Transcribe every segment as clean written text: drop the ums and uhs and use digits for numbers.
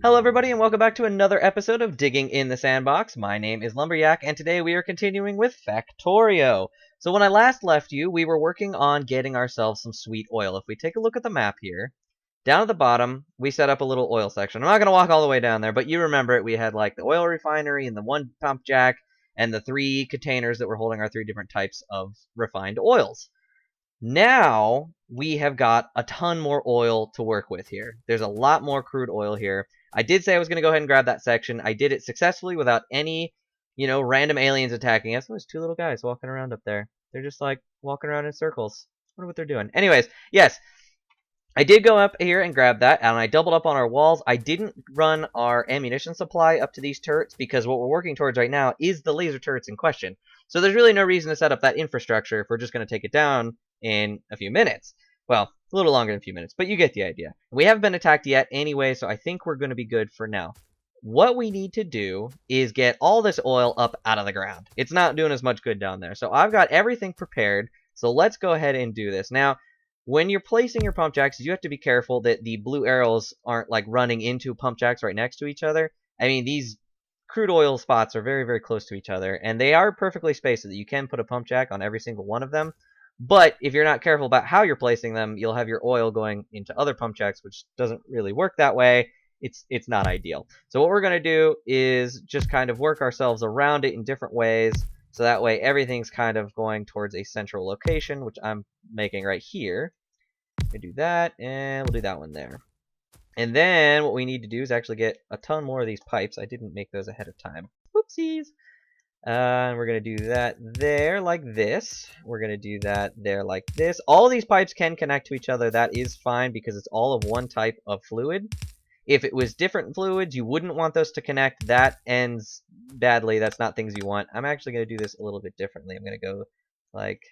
Hello everybody and welcome back to another episode of Digging in the Sandbox. My name is Lumberjack and today we are continuing with Factorio. So when I last left you, we were working on getting ourselves some sweet oil. If we take a look at the map here, down at the bottom, we set up a little oil section. I'm not going to walk all the way down there, but you remember it. We had like the oil refinery and the one pump jack and the three containers that were holding our three different types of refined oils. Now we have got a ton more oil to work with here. There's a lot more crude oil here. I did say I was going to go ahead and grab that section. I did it successfully without any, random aliens attacking us. There's two little guys walking around up there. They're just like walking around in circles. I wonder what they're doing. Anyways, yes, I did go up here and grab that, and I doubled up on our walls. I didn't run our ammunition supply up to these turrets because what we're working towards right now is the laser turrets in question. So there's really no reason to set up that infrastructure if we're just going to take it down in a few minutes. Well, a little longer than a few minutes, but you get the idea. We haven't been attacked yet anyway, so I think we're going to be good for now. What we need to do is get all this oil up out of the ground. It's not doing as much good down there. So I've got everything prepared, so let's go ahead and do this. Now, when you're placing your pump jacks, you have to be careful that the blue arrows aren't like running into pump jacks right next to each other. I mean, these crude oil spots are very, very close to each other, and they are perfectly spaced so that you can put a pump jack on every single one of them. But if you're not careful about how you're placing them, you'll have your oil going into other pump jacks, which doesn't really work that way. It's not ideal. So what we're going to do is just kind of work ourselves around it in different ways, so that way everything's kind of going towards a central location, which I'm making right here. We do that, and we'll do that one there. And then what we need to do is actually get a ton more of these pipes. I didn't make those ahead of time. Whoopsies. And we're going to do that there like this. We're going to do that there like this. All these pipes can connect to each other. That is fine because it's all of one type of fluid. If it was different fluids, you wouldn't want those to connect. That ends badly. That's not things you want. I'm actually going to do this a little bit differently. I'm going to go like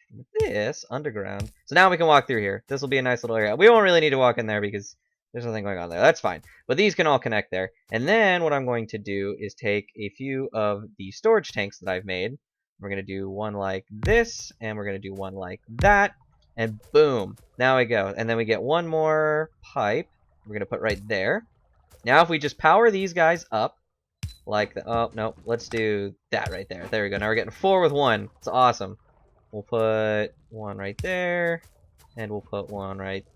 this, underground. So now we can walk through here. This will be a nice little area. We won't really need to walk in there because there's nothing going on there. That's fine. But these can all connect there. And then what I'm going to do is take a few of the storage tanks that I've made. We're going to do one like this, and we're going to do one like that. And boom. Now we go. And then we get one more pipe. We're going to put right there. Now if we just power these guys up, like the, oh, no, let's do that right there. There we go. Now we're getting 4 with 1. It's awesome. We'll put one right there, and we'll put one right.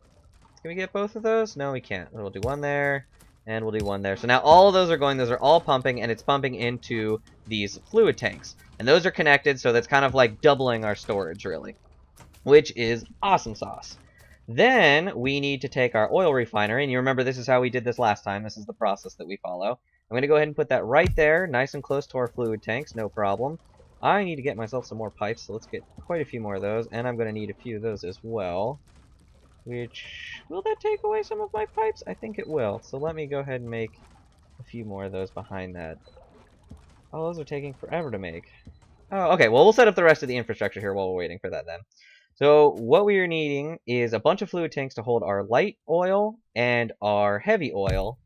Can we get both of those? No, we can't. We'll do one there, and we'll do one there. So now all of those are going, those are all pumping, and it's pumping into these fluid tanks. And those are connected, so that's kind of like doubling our storage, really, which is awesome sauce. Then we need to take our oil refinery, and you remember this is how we did this last time. This is the process that we follow. I'm going to go ahead and put that right there, nice and close to our fluid tanks, no problem. I need to get myself some more pipes, so let's get quite a few more of those, and I'm going to need a few of those as well. Which, will that take away some of my pipes? I think it will. So let me go ahead and make a few more of those behind that. Oh, those are taking forever to make. Oh, okay. Well, we'll set up the rest of the infrastructure here while we're waiting for that then. So what we are needing is a bunch of fluid tanks to hold our light oil and our heavy oil,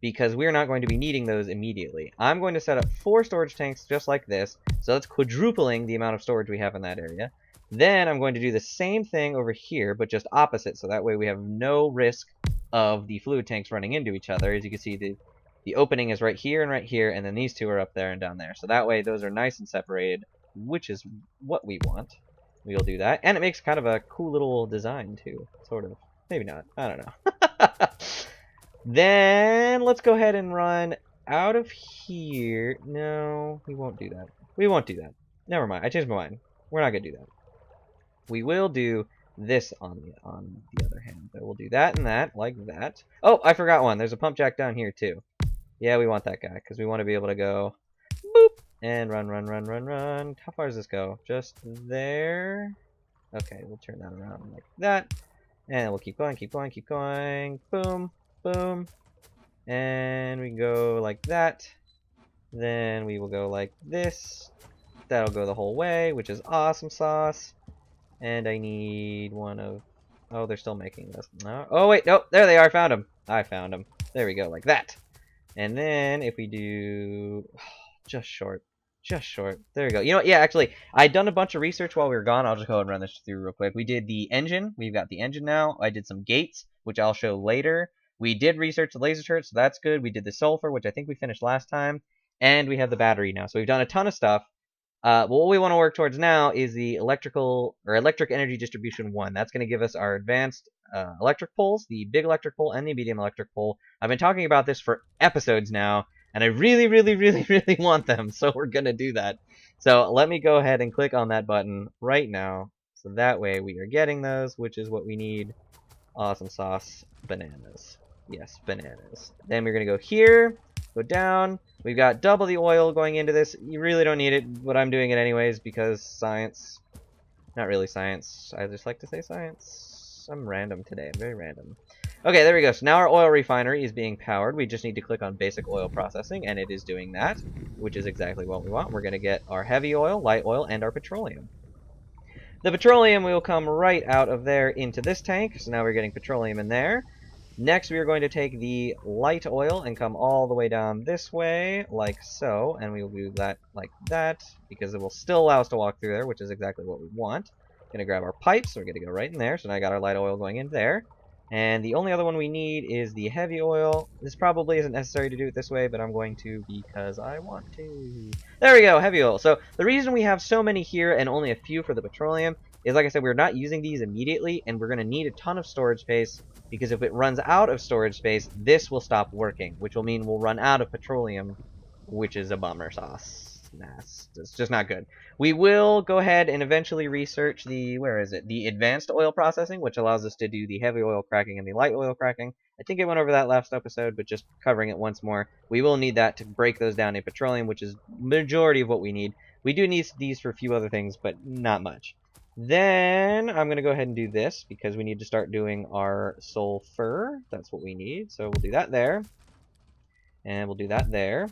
because we're not going to be needing those immediately. I'm going to set up 4 storage tanks just like this, so that's quadrupling the amount of storage we have in that area. Then I'm going to do the same thing over here, but just opposite, so that way we have no risk of the fluid tanks running into each other. As you can see, the opening is right here, and then these two are up there and down there. So that way those are nice and separated, which is what we want. We'll do that. And it makes kind of a cool little design, too. Sort of. Maybe not. I don't know. Then let's go ahead and run out of here. No, we won't do that. We won't do that. Never mind. I changed my mind. We're not going to do that. We will do this on the other hand. So we'll do that and that, like that. Oh, I forgot one. There's a pump jack down here, too. Yeah, we want that guy, because we want to be able to go boop, and run, run, run, run, run. How far does this go? Just there. Okay, we'll turn that around like that. And we'll keep going, keep going, keep going. Boom, boom. And we can go like that. Then we will go like this. That'll go the whole way, which is awesome sauce. And I need one of... Oh, they're still making this. No. Oh, wait, no. There they are. I found them. I found them. There we go, like that. And then if we do... just short. Just short. There we go. You know what? Yeah, actually, I'd done a bunch of research while we were gone. I'll just go ahead and run this through real quick. We did the engine. We've got the engine now. I did some gates, which I'll show later. We did research the laser turret, so that's good. We did the sulfur, which I think we finished last time. And we have the battery now. So we've done a ton of stuff. What we want to work towards now is the electric energy distribution 1. That's going to give us our advanced electric poles, the big electric pole and the medium electric pole. I've been talking about this for episodes now, and I really, really, really, really want them, so we're going to do that. So let me go ahead and click on that button right now, so that way we are getting those, which is what we need. Awesome sauce, bananas. Yes, bananas. Then we're going to go here, go down. We've got double the oil going into this. You really don't need it, but I'm doing it anyways because science. Not really science. I just like to say science. I'm random today. I'm very random. Okay, there we go. So now our oil refinery is being powered. We just need to click on basic oil processing, and it is doing that, which is exactly what we want. We're going to get our heavy oil, light oil, and our petroleum. The petroleum will come right out of there into this tank. So now we're getting petroleum in there. Next, we are going to take the light oil and come all the way down this way, like so, and we will do that like that, because it will still allow us to walk through there, which is exactly what we want. Gonna grab our pipes, so we're gonna go right in there, so now I got our light oil going in there. And the only other one we need is the heavy oil. This probably isn't necessary to do it this way, but I'm going to because I want to. There we go, heavy oil. So the reason we have so many here and only a few for the petroleum is, like I said, we're not using these immediately, and we're gonna need a ton of storage space, because if it runs out of storage space, this will stop working, which will mean we'll run out of petroleum, which is a bummer sauce. It's just not good. We will go ahead and eventually research the, the advanced oil processing, which allows us to do the heavy oil cracking and the light oil cracking. I think I went over that last episode, but just covering it once more. We will need that to break those down in petroleum, which is majority of what we need. We do need these for a few other things, but not much. Then I'm going to go ahead and do this because we need to start doing our sulfur. That's what we need. So we'll do that there. And we'll do that there.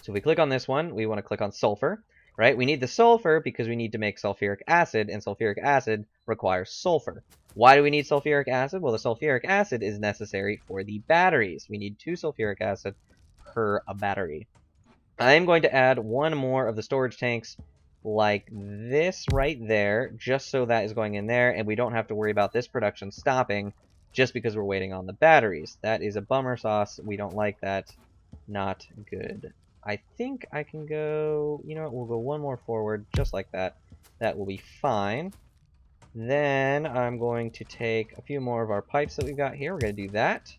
So if we click on this one, we want to click on sulfur, right? We need the sulfur because we need to make sulfuric acid, and sulfuric acid requires sulfur. Why do we need sulfuric acid? Well, the sulfuric acid is necessary for the batteries. We need 2 sulfuric acid per a battery. I'm going to add one more of the storage tanks like this right there, just so that is going in there, and we don't have to worry about this production stopping just because we're waiting on the batteries. That is a bummer sauce. We don't like that. Not good. I think I can go, you know what, we'll go one more forward, just like that. That will be fine. Then I'm going to take a few more of our pipes that we've got here. We're going to do that.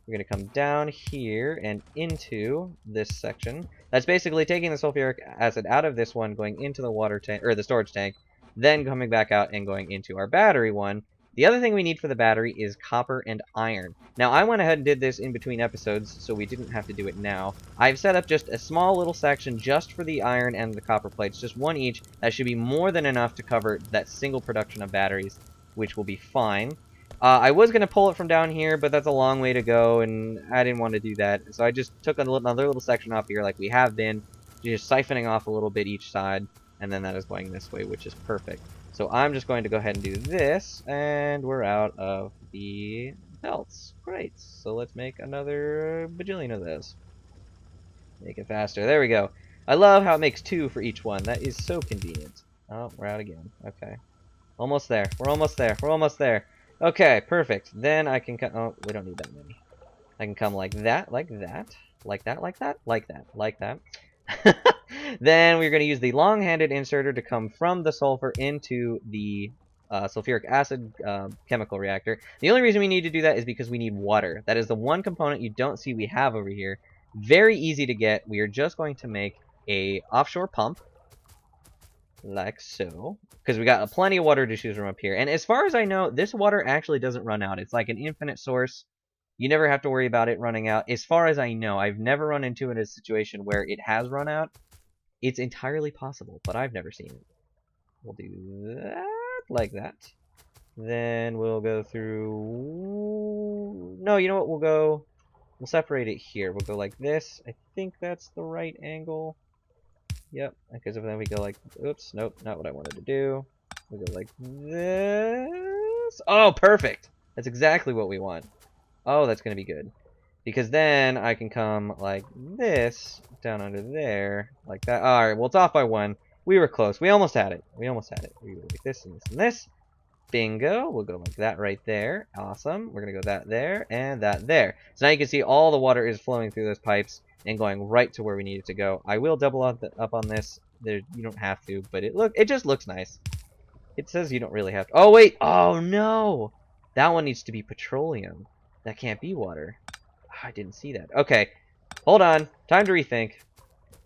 We're going to come down here and into this section. That's basically taking the sulfuric acid out of this one, going into the water tank, or the storage tank, then coming back out and going into our battery one. The other thing we need for the battery is copper and iron. Now, I went ahead and did this in between episodes, so we didn't have to do it now. I've set up just a small little section just for the iron and the copper plates, just one each. That should be more than enough to cover that single production of batteries, which will be fine. I was going to pull it from down here, but that's a long way to go, and I didn't want to do that. So I just took another little section off here like we have been, just siphoning off a little bit each side, and then that is going this way, which is perfect. So I'm just going to go ahead and do this, and we're out of the belts. Great. So let's make another bajillion of those. Make it faster. There we go. I love how it makes 2 for each one. That is so convenient. Oh, we're out again. Okay. Almost there. We're almost there. We're almost there. Okay, perfect. Then I can come... Oh, we don't need that many. I can come like that, like that, like that, like that, like that, like that. Then we're going to use the long-handed inserter to come from the sulfur into the sulfuric acid chemical reactor. The only reason we need to do that is because we need water. That is the one component you don't see we have over here. Very easy to get. We are just going to make a offshore pump, like so, because we got plenty of water to choose from up here. And as far as I know, this water actually doesn't run out. It's like an infinite source. You never have to worry about it running out. As far as I know, I've never run into a situation where it has run out. It's entirely possible, but I've never seen it. We'll do that, like that. Then we'll go through... No, you know what? We'll separate it here. We'll go like this. I think that's the right angle. Yep, because then we go like... Oops, nope, not what I wanted to do. We go like this. Oh, perfect! That's exactly what we want. Oh, that's going to be good. Because then I can come like this, down under there, like that. Alright, well, it's off by 1. We were close. We almost had it. We almost had it. We go like this and this and this. Bingo. We'll go like that right there. Awesome. We're going to go that there and that there. So now you can see all the water is flowing through those pipes and going right to where we need it to go. I will double up on this. There, you don't have to, but it just looks nice. It says you don't really have to. Oh, wait. Oh, no. That one needs to be petroleum. That can't be water. I didn't see that. Okay. Hold on. Time to rethink.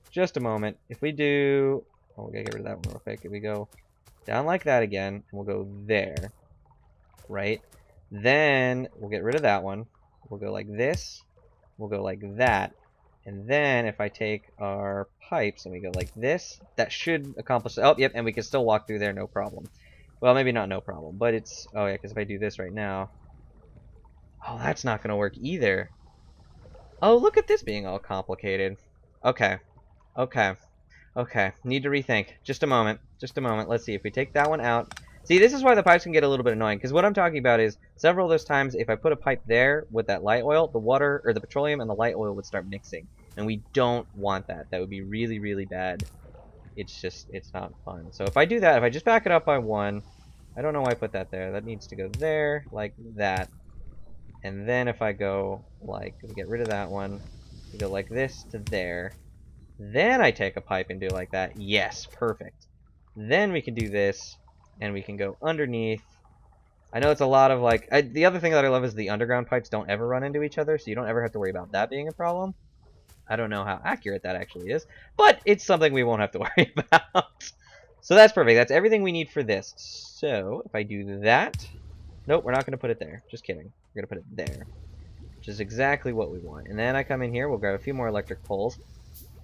Just a moment. If we do... Oh, we gotta get rid of that one real quick. If we go down like that again, and we'll go there. Right? Then we'll get rid of that one. We'll go like this. We'll go like that. And then if I take our pipes and we go like this, that should accomplish... Oh, yep, and we can still walk through there, no problem. Well, maybe not no problem, but it's... Oh, yeah, because if I do this right now... Oh, that's not going to work either. Oh, look at this being all complicated. Okay. Okay. Okay. Need to rethink. Just a moment. Just a moment. Let's see. If we take that one out... See, this is why the pipes can get a little bit annoying, because what I'm talking about is several of those times if I put a pipe there with that light oil, the water, or the petroleum and the light oil would start mixing. And we don't want that. That would be really, really bad. It's just, it's not fun. So if I do that, if I just back it up by one, I don't know why I put that there. That needs to go there, like that. And then if I go, like, get rid of that one, we go like this to there. Then I take a pipe and do like that. Yes, perfect. Then we can do this. And we can go underneath. I know it's a lot of like... the other thing that I love is the underground pipes don't ever run into each other, so you don't ever have to worry about that being a problem. I don't know how accurate that actually is, but it's something we won't have to worry about. So that's perfect. That's everything we need for this. So if I do that... Nope, we're not going to put it there. Just kidding. We're going to put it there, which is exactly what we want. And then I come in here. We'll grab a few more electric poles.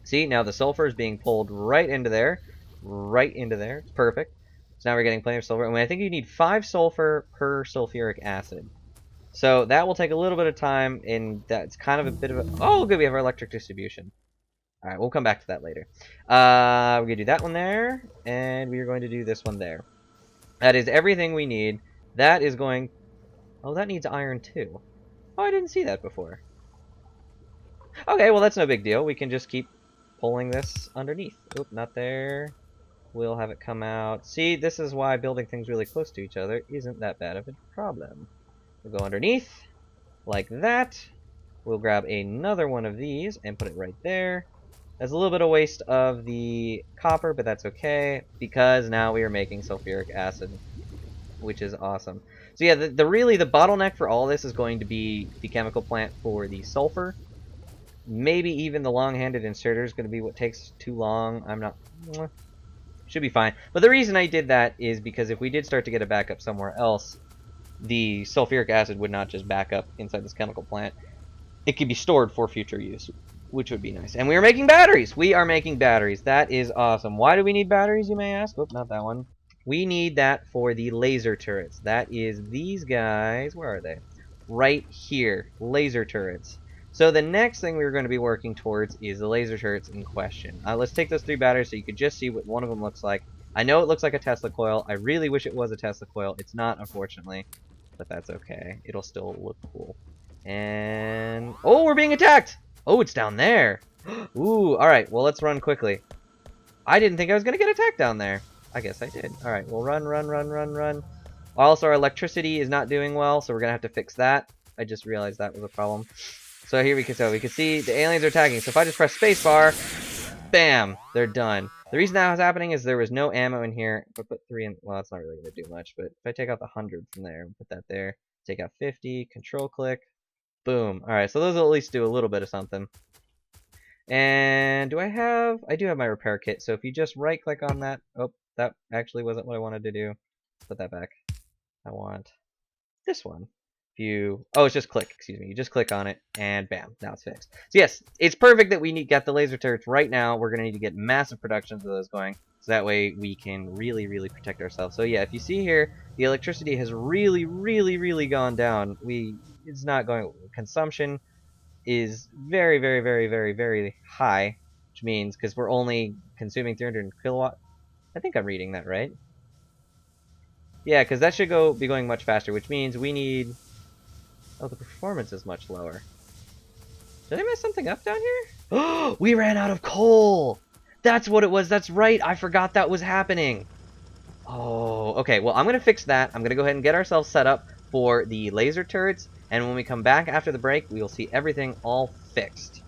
See, now the sulfur is being pulled right into there. Right into there. It's perfect. So now we're getting plenty of sulfur. And I think you need 5 sulfur per sulfuric acid. So that will take a little bit of time, and that's kind of a bit of a... Oh, good, we have our electric distribution. Alright, we'll come back to that later. We're going to do that one there, and we are going to do this one there. That is everything we need. That is going... Oh, that needs iron too. Oh, I didn't see that before. Okay, well, that's no big deal. We can just keep pulling this underneath. Oop, not there. We'll have it come out. See, this is why building things really close to each other isn't that bad of a problem. We'll go underneath, like that. We'll grab another one of these and put it right there. That's a little bit of waste of the copper, but that's okay, because now we are making sulfuric acid, which is awesome. So yeah, the bottleneck for all this is going to be the chemical plant for the sulfur. Maybe even the long-handed inserter is going to be what takes too long. I'm not... Should be fine. But the reason I did that is because if we did start to get a backup somewhere else, the sulfuric acid would not just back up inside this chemical plant. It could be stored for future use, which would be nice. And we are making batteries! We are making batteries. That is awesome. Why do we need batteries, you may ask? Oh, not that one. We need that for the laser turrets. That is these guys. Where are they? Right here. Laser turrets. So the next thing we're going to be working towards is the laser turrets in question. Let's take those 3 batteries so you could just see what one of them looks like. I know it looks like a Tesla coil. I really wish it was a Tesla coil. It's not, unfortunately. But that's okay. It'll still look cool. And... Oh, we're being attacked! Oh, it's down there. Ooh, alright. Well, let's run quickly. I didn't think I was going to get attacked down there. I guess I did. Alright, we'll run. Also, our electricity is not doing well, so we're going to have to fix that. I just realized that was a problem. So here we can see the aliens are attacking. So if I just press spacebar, bam, they're done. The reason that was happening is there was no ammo in here. If I put 3 in, well, that's not really going to do much. But if I take out the 100 from there and put that there, take out 50, control click, boom. All right, so those will at least do a little bit of something. And I do have my repair kit. So if you just right click on that, oh, that actually wasn't what I wanted to do. Put that back. I want this one. Oh, it's just click, excuse me. You just click on it, and bam, now it's fixed. So yes, it's perfect that we got the laser turrets right now. We're going to need to get massive productions of those going, so that way we can really, really protect ourselves. So yeah, if you see here, the electricity has really, really, really gone down. It's not going... Consumption is very, very, very, very, very high, which means, because we're only consuming 300 kilowatt... I think I'm reading that right. Yeah, because that should be going much faster, which means we need... Oh, the performance is much lower. Did I mess something up down here? Oh, we ran out of coal! That's what it was. That's right. I forgot that was happening. Oh, Oh, okay. Well, I'm going to fix that. I'm going to go ahead and get ourselves set up for the laser turrets. And when we come back after the break, we will see everything all fixed.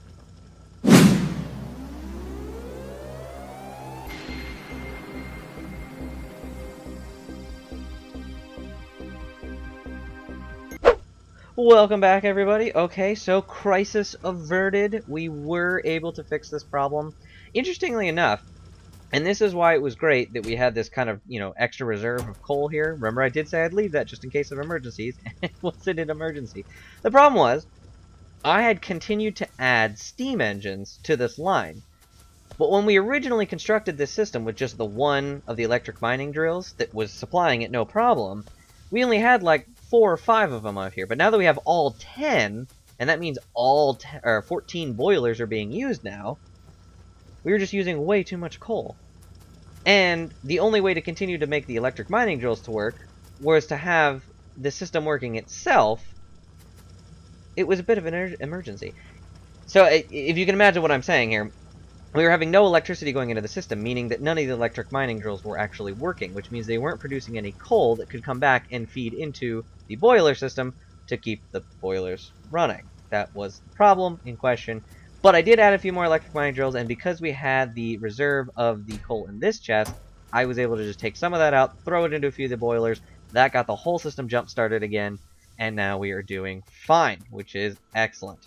Welcome back, everybody. Okay, so crisis averted. We were able to fix this problem. Interestingly enough, and this is why it was great that we had this kind of, extra reserve of coal here. Remember, I did say I'd leave that just in case of emergencies, and it wasn't an emergency. The problem was, I had continued to add steam engines to this line. But when we originally constructed this system with just the one of the electric mining drills that was supplying it no problem, we only had like 4 or 5 of them out here. But now that we have all 10, and that means all 14 boilers are being used now, we were just using way too much coal. And the only way to continue to make the electric mining drills to work was to have the system working itself. It was a bit of an emergency. So if you can imagine what I'm saying here, we were having no electricity going into the system, meaning that none of the electric mining drills were actually working, which means they weren't producing any coal that could come back and feed into the boiler system to keep the boilers running. That was the problem in question. But I did add a few more electric mining drills, and because we had the reserve of the coal in this chest, I was able to just take some of that out, throw it into a few of the boilers. That got the whole system jump-started again, and now we are doing fine, which is excellent.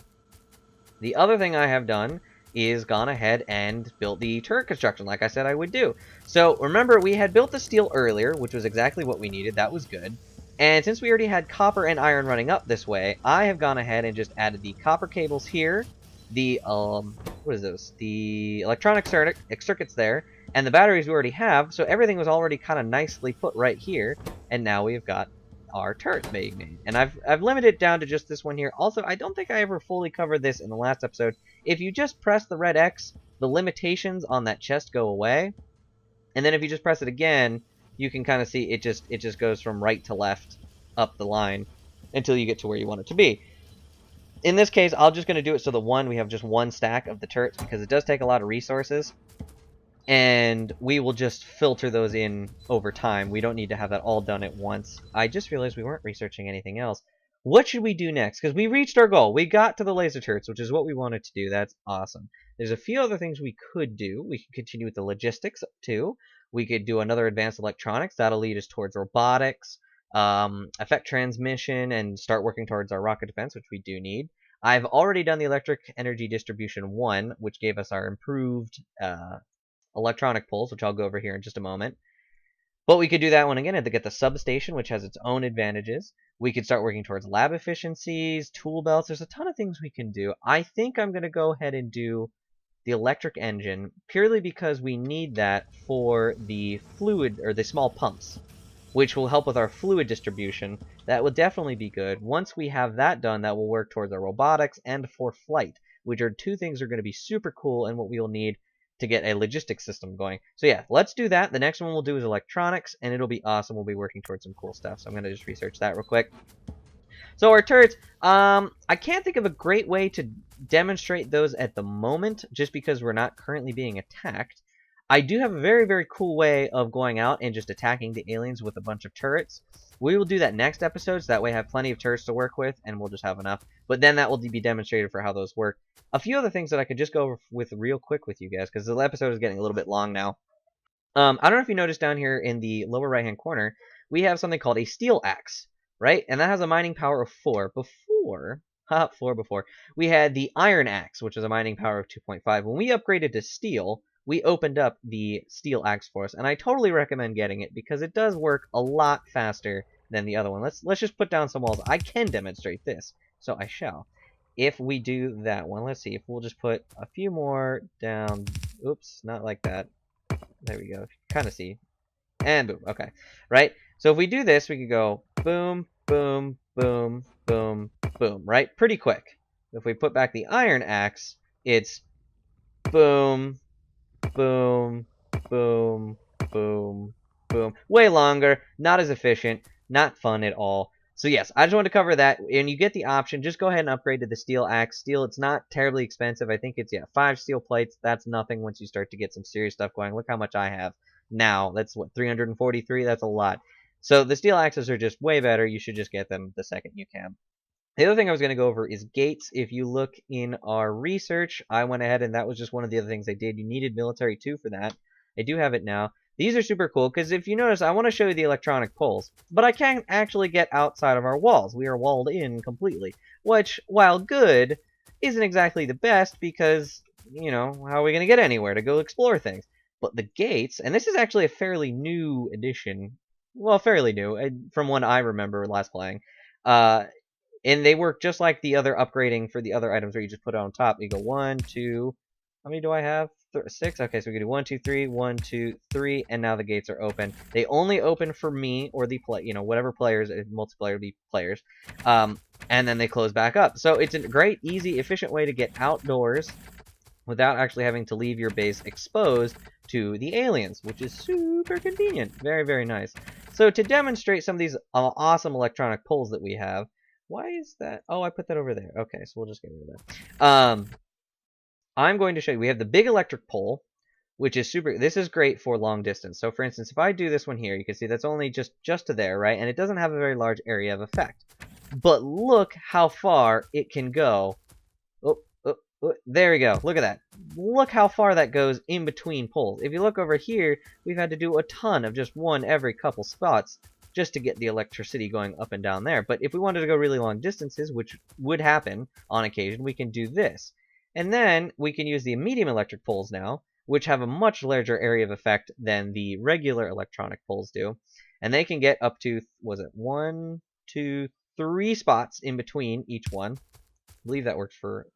The other thing I have done is gone ahead and built the turret construction like I said I would do. So remember, we had built the steel earlier, which was exactly what we needed. That was good. And since we already had copper and iron running up this way, I have gone ahead and just added the copper cables here, the, what is this? The electronic circuits there, and the batteries we already have, so everything was already kind of nicely put right here, and now we've got our turrets being made. And I've limited it down to just this one here. Also, I don't think I ever fully covered this in the last episode. If you just press the red X, the limitations on that chest go away. And then if you just press it again, you can kind of see it just goes from right to left up the line until you get to where you want it to be. In this case, I'm just going to do it so we have just one stack of the turrets because it does take a lot of resources. And we will just filter those in over time. We don't need to have that all done at once. I just realized we weren't researching anything else. What should we do next? Because we reached our goal. We got to the laser turrets, which is what we wanted to do. That's awesome. There's a few other things we could do. We could continue with the logistics, too. We could do another advanced electronics. That'll lead us towards robotics, effect transmission, and start working towards our rocket defense, which we do need. I've already done the electric energy distribution 1, which gave us our improved electronic pulls, which I'll go over here in just a moment. But we could do that one again to get the substation, which has its own advantages. We could start working towards lab efficiencies, tool belts. There's a ton of things we can do. I think I'm going to go ahead and do the electric engine purely because we need that for the fluid, or the small pumps, which will help with our fluid distribution. That will definitely be good. Once we have that done, that will work towards our robotics and for flight, which are two things that are going to be super cool and what we will need to get a logistics system going. So yeah, let's do that. The next one we'll do is electronics, and it'll be awesome. We'll be working towards some cool stuff. So I'm going to just research that real quick. So our turrets, I can't think of a great way to demonstrate those at the moment, just because we're not currently being attacked. I do have a very, very cool way of going out and just attacking the aliens with a bunch of turrets. We will do that next episode, so that way I have plenty of turrets to work with, and we'll just have enough. But then that will be demonstrated for how those work. A few other things that I could just go over with real quick with you guys, because the episode is getting a little bit long now. I don't know if you noticed down here in the lower right-hand corner, we have something called a steel axe, right? And that has a mining power of 4. Before, we had the iron axe, which is a mining power of 2.5. When we upgraded to steel, we opened up the steel axe for us, and I totally recommend getting it because it does work a lot faster than the other one. Let's just put down some walls. I can demonstrate this, so I shall. If we do that one, let's see if we'll just put a few more down. Oops, not like that. There we go. Kind of see. And boom. Okay. Right? So if we do this, we could go boom, boom, boom, boom, boom. Right? Pretty quick. If we put back the iron axe, it's boom, boom, boom, boom, boom. Way longer, not as efficient, not fun at all. So yes, I just wanted to cover that. And you get the option, just go ahead and upgrade to the steel axe. Steel, it's not terribly expensive. I think it's, 5 steel plates. That's nothing once you start to get some serious stuff going. Look how much I have. now. That's what, 343? That's a lot. So the steel axes are just way better. You should just get them the second you can. The other thing I was going to go over is gates. If you look in our research, I went ahead and that was just one of the other things I did. You needed military 2 for that. I do have it now. These are super cool because if you notice, I want to show you the electronic poles, but I can't actually get outside of our walls. We are walled in completely, which, while good, isn't exactly the best because, you know, how are we going to get anywhere to go explore things? But the gates, and this is actually a fairly new addition, well, fairly new, from when I remember last playing, and they work just like the other upgrading for the other items where you just put it on top. You go 1, 2, how many do I have? 6? Okay, so we can do 1, 2, 3, 1, 2, 3, and now the gates are open. They only open for me or the whatever players, multiplayer be players, and then they close back up. So it's a great, easy, efficient way to get outdoors without actually having to leave your base exposed to the aliens, which is super convenient. Very, very nice. So to demonstrate some of these awesome electronic poles that we have, why is that? Oh, I put that over there. Okay, so we'll just get rid of that. I'm going to show you. We have the big electric pole, which is super. This is great for long distance. So, for instance, if I do this one here, you can see that's only just to there, right? And it doesn't have a very large area of effect. But look how far it can go. There we go. Look at that. Look how far that goes in between poles. If you look over here, we've had to do a ton of just one every couple spots just to get the electricity going up and down there. But if we wanted to go really long distances, which would happen on occasion, we can do this. And then we can use the medium electric poles now, which have a much larger area of effect than the regular electronic poles do. And they can get up to, was it 1, 2, 3 spots in between each one. I believe that works for...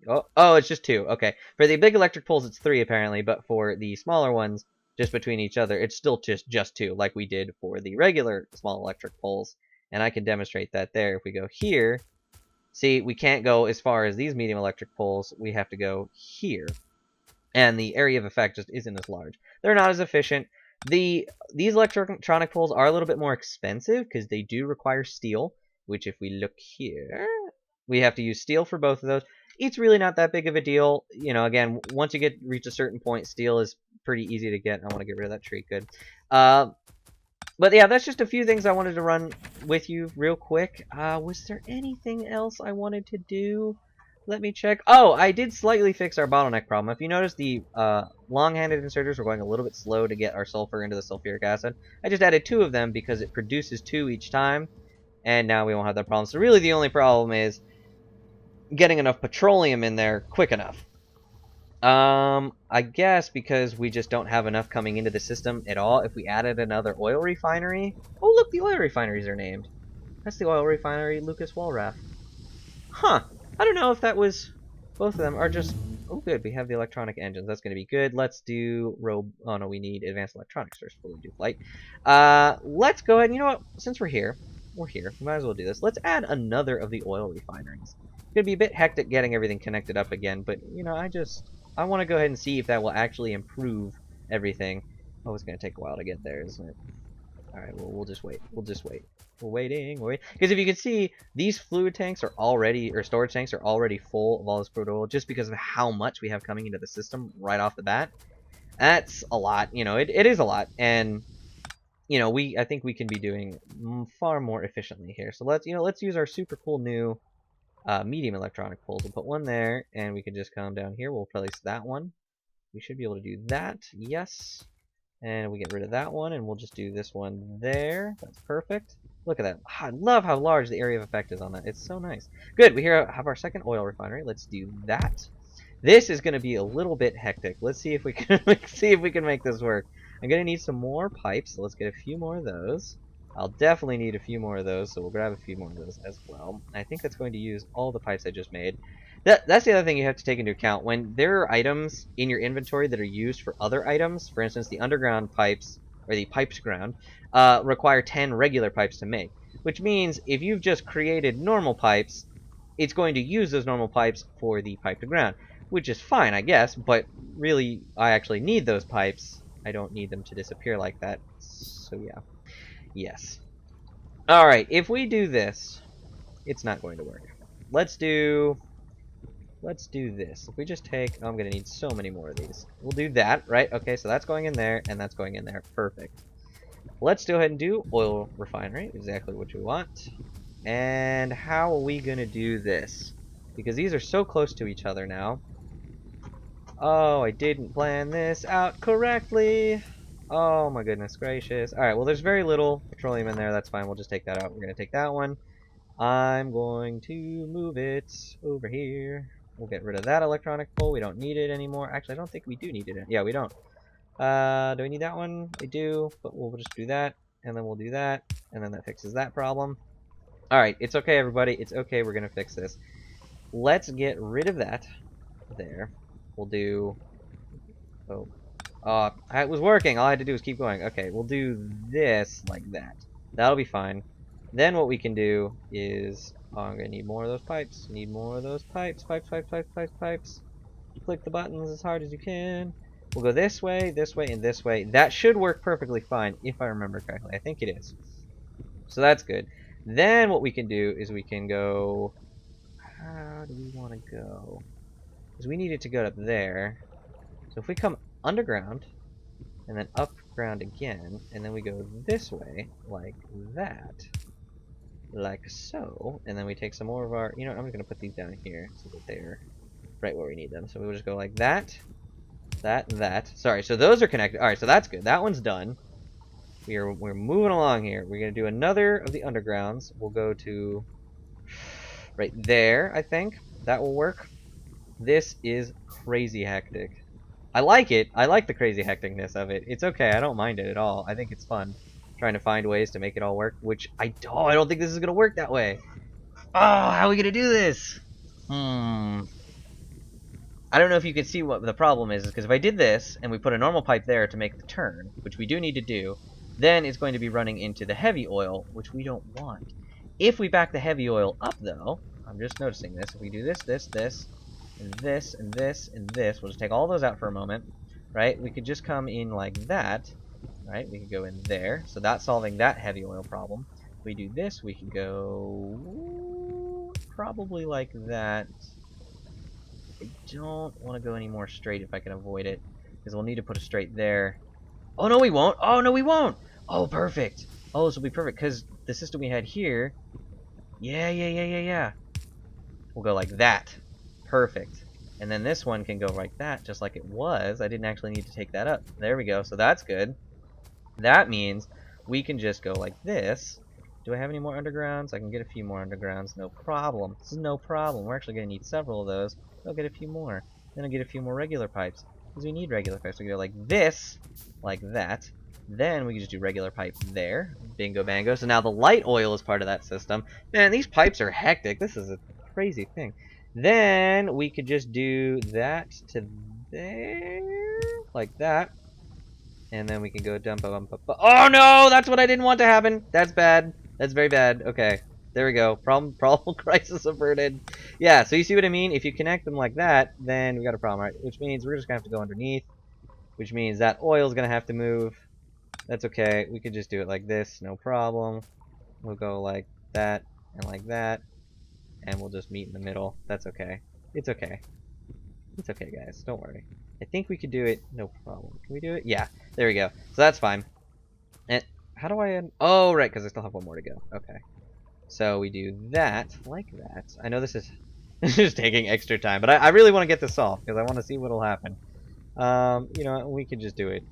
Oh, it's just 2. Okay. For the big electric poles, it's 3 apparently, but for the smaller ones, just between each other, it's still just 2, like we did for the regular small electric poles. And I can demonstrate that there. If we go here, see, we can't go as far as these medium electric poles. We have to go here. And the area of effect just isn't as large. They're not as efficient. These electronic poles are a little bit more expensive because they do require steel, which if we look here... we have to use steel for both of those. It's really not that big of a deal. You know, again, once you reach a certain point, steel is pretty easy to get. I want to get rid of that tree. Good. But yeah, that's just a few things I wanted to run with you real quick. Was there anything else I wanted to do? Let me check. Oh, I did slightly fix our bottleneck problem. If you notice, the long-handed inserters were going a little bit slow to get our sulfur into the sulfuric acid. I just added 2 of them because it produces 2 each time. And now we won't have that problem. So really the only problem is getting enough petroleum in there quick enough. I guess because we just don't have enough coming into the system at all. If we added another oil refinery... oh, look, the oil refineries are named. That's the oil refinery Lucas Walraff. Huh. I don't know if that was... both of them are just... oh, good. We have the electronic engines. That's going to be good. Let's do... oh, no, we need advanced electronics first before we do flight. Let's go ahead. You know what? Since we're here, we might as well do this. Let's add another of the oil refineries. It's going to be a bit hectic getting everything connected up again, but, you know, I want to go ahead and see if that will actually improve everything. Oh, it's going to take a while to get there, isn't it? Alright, well, we'll just wait. We're waiting. Because if you can see, these fluid tanks are already, or storage tanks are already full of all this crude oil just because of how much we have coming into the system right off the bat. That's a lot. You know, it is a lot. And... you know, I think we can be doing far more efficiently here. So let's use our super cool new medium electronic poles. We'll put one there, and we can just come down here. We'll place that one. We should be able to do that. Yes. And we get rid of that one, and we'll just do this one there. That's perfect. Look at that. I love how large the area of effect is on that. It's so nice. Good. We have our second oil refinery. Let's do that. This is going to be a little bit hectic. Let's see if we can make this work. I'm going to need some more pipes, so let's get a few more of those. I'll definitely need a few more of those, so we'll grab a few more of those as well. I think that's going to use all the pipes I just made. That's the other thing you have to take into account. When there are items in your inventory that are used for other items, for instance, the underground pipes, or the pipes ground, require 10 regular pipes to make. Which means if you've just created normal pipes, it's going to use those normal pipes for the pipe to ground. Which is fine, I guess, but really, I actually need those pipes. I don't need them to disappear like that. So yeah. Yes. Alright, if we do this, it's not going to work. Let's do let's do this. If we just take, oh, I'm gonna need so many more of these. We'll do that, right? Okay, so that's going in there, and that's going in there. Perfect. Let's go ahead and do oil refinery, exactly what you want. And how are we gonna do this? Because these are so close to each other now. Oh, I didn't plan this out correctly. Oh my goodness gracious. Alright, well there's very little petroleum in there, that's fine, we'll just take that out. We're gonna take that one. I'm going to move it over here. We'll get rid of that electronic pole. We don't need it anymore. Actually, I don't think we do need it. Yeah, we don't. Do we need that one? We do, but we'll just do that, and then we'll do that, and then that fixes that problem. Alright, it's okay, everybody. It's okay. We're going to fix this. Let's get rid of that. There. We'll do... Oh. It was working. All I had to do was keep going. Okay, we'll do this like that. That'll be fine. Then what we can do is, oh, I'm gonna need more of those pipes. Need more of those pipes. Pipes, pipes, pipes, pipes, pipes. Click the buttons as hard as you can. We'll go this way, and this way. That should work perfectly fine, if I remember correctly. I think it is. So that's good. Then what we can do is we can go... How do we want to go? Because we need it to go up there. So if we come underground, and then up ground again, and then we go this way, like that. Like so, and then we take some more of our, you know, I'm just gonna put these down here so that they're right where we need them. So we'll just go like that, that. Sorry, so those are connected. All right, so that's good. That one's done. We're moving along here. We're gonna do another of the undergrounds. We'll go to right there. I think that will work. This is crazy hectic. I like it. I like the crazy hecticness of it. It's okay. I don't mind it at all. I think it's fun. Trying to find ways to make it all work, which I don't think this is gonna work that way. Oh, how are we gonna do this? I don't know if you can see what the problem is because if I did this and we put a normal pipe there to make the turn, which we do need to do, then it's going to be running into the heavy oil, which we don't want. If we back the heavy oil up though, I'm just noticing this, if we do this, this, this, and this, and this, and this, we'll just take all those out for a moment, right? We could just come in like that. Right, we could go in there, so that's solving that heavy oil problem. If we do this, we could go probably like that. I don't want to go any more straight if I can avoid it, because we'll need to put a straight there. Oh no, we won't. Oh no, we won't. Oh, perfect. Oh, this will be perfect because the system we had here. Yeah. We'll go like that. Perfect. And then this one can go like that, just like it was. I didn't actually need to take that up. There we go. So that's good. That means we can just go like this. Do I have any more undergrounds? I can get a few more undergrounds, no problem. This is no problem. We're actually going to need several of those. I'll get a few more. Then I'll get a few more regular pipes. Because we need regular pipes. We go like this, like that. Then we can just do regular pipe there. Bingo bango. So now the light oil is part of that system. Man, these pipes are hectic. This is a crazy thing. Then we could just do that to there, like that. And then we can go dump. Oh no, that's what I didn't want to happen. That's bad. That's very bad. Okay, there we go. Problem crisis averted. Yeah, so you see what I mean? If you connect them like that, then we got a problem, right? Which means we're just gonna have to go underneath. Which means that oil's gonna have to move. That's okay. We could just do it like this, no problem. We'll go like that and like that, and we'll just meet in the middle. That's okay. It's okay. It's okay, guys. Don't worry. I think we could do it. No problem. Can we do it? Yeah. There we go. So that's fine. And how do I end? Oh, right, because I still have one more to go. Okay. So we do that like that. I know this is just taking extra time, but I really want to get this solved because I want to see what'll happen. You know, we could just do it.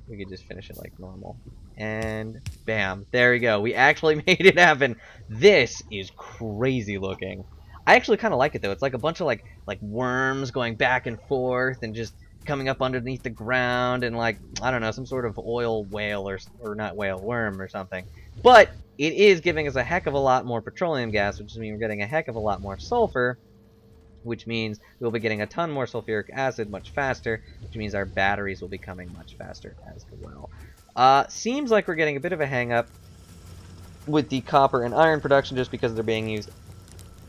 We could just finish it like normal. And bam. There we go. We actually made it happen. This is crazy looking. I actually kind of like it though. It's like a bunch of like worms going back and forth and just coming up underneath the ground and like, I don't know, some sort of oil whale or not whale, worm or something. But it is giving us a heck of a lot more petroleum gas, which means we're getting a heck of a lot more sulfur, which means we'll be getting a ton more sulfuric acid much faster, which means our batteries will be coming much faster as well. Seems like we're getting a bit of a hang up with the copper and iron production just because they're being used.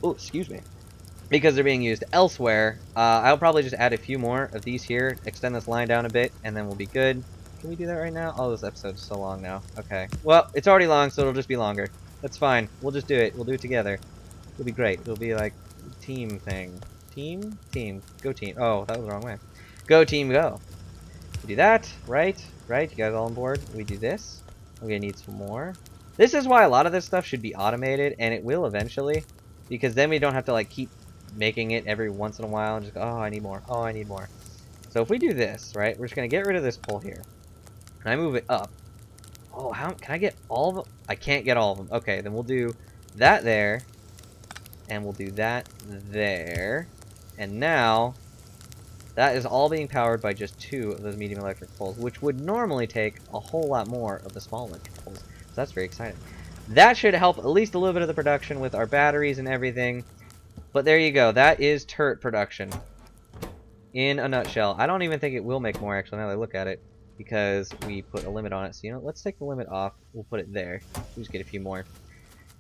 Oh, excuse me. Because they're being used elsewhere. I'll probably just add a few more of these here, extend this line down a bit, and then we'll be good. Can we do that right now? Oh, this episode's so long now. Okay. Well, it's already long, so it'll just be longer. That's fine. We'll just do it. We'll do it together. It'll be great. It'll be like team thing. Team? Team. Go team. Oh, that was the wrong way. Go team, go. We do that, right? Right? You guys all on board? We do this. I'm gonna need some more. This is why a lot of this stuff should be automated, and it will eventually, because then we don't have to like keep making it every once in a while and just go, oh, I need more. Oh, I need more. So if we do this, right, we're just gonna get rid of this pole here. And I move it up. Oh, how can I get all of them? I can't get all of them. Okay, then we'll do that there, and we'll do that there. And now that is all being powered by just 2 of those medium electric poles, which would normally take a whole lot more of the small electric poles. So that's very exciting. That should help at least a little bit of the production with our batteries and everything. But there you go. That is turret production in a nutshell. I don't even think it will make more, actually, now that I look at it, because we put a limit on it. So, you know, let's take the limit off. We'll put it there. We'll just get a few more.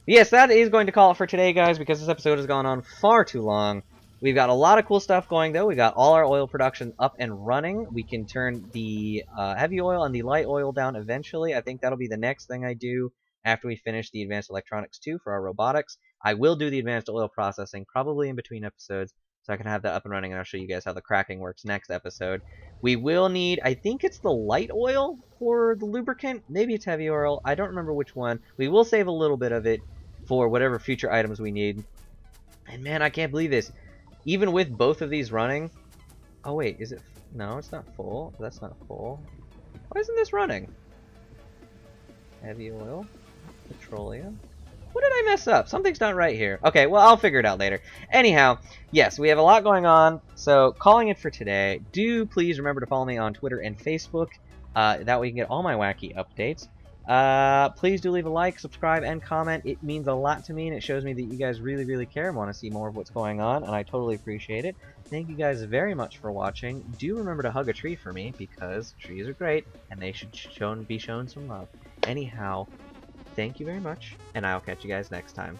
But yes, that is going to call it for today, guys, because this episode has gone on far too long. We've got a lot of cool stuff going, though. We got all our oil production up and running. We can turn the heavy oil and the light oil down eventually. I think that'll be the next thing I do after we finish the advanced electronics 2 for our robotics. I will do the advanced oil processing probably in between episodes, so I can have that up and running, and I'll show you guys how the cracking works next episode. We will need, I think it's the light oil for the lubricant. Maybe it's heavy oil. I don't remember which one. We will save a little bit of it for whatever future items we need. And man, I can't believe this. Even with both of these running... Oh wait, is it... No, it's not full. That's not full. Why isn't this running? Heavy oil. Petroleum. What did I mess up? Something's not right here. Okay, well, I'll figure it out later. Anyhow, yes, we have a lot going on, so calling it for today. Do please remember to follow me on Twitter and Facebook. That way you can get all my wacky updates. Please do leave a like, subscribe, and comment. It means a lot to me, and it shows me that you guys really, really care and want to see more of what's going on, and I totally appreciate it. Thank you guys very much for watching. Do remember to hug a tree for me, because trees are great, and they should be shown some love. Anyhow, thank you very much, and I'll catch you guys next time.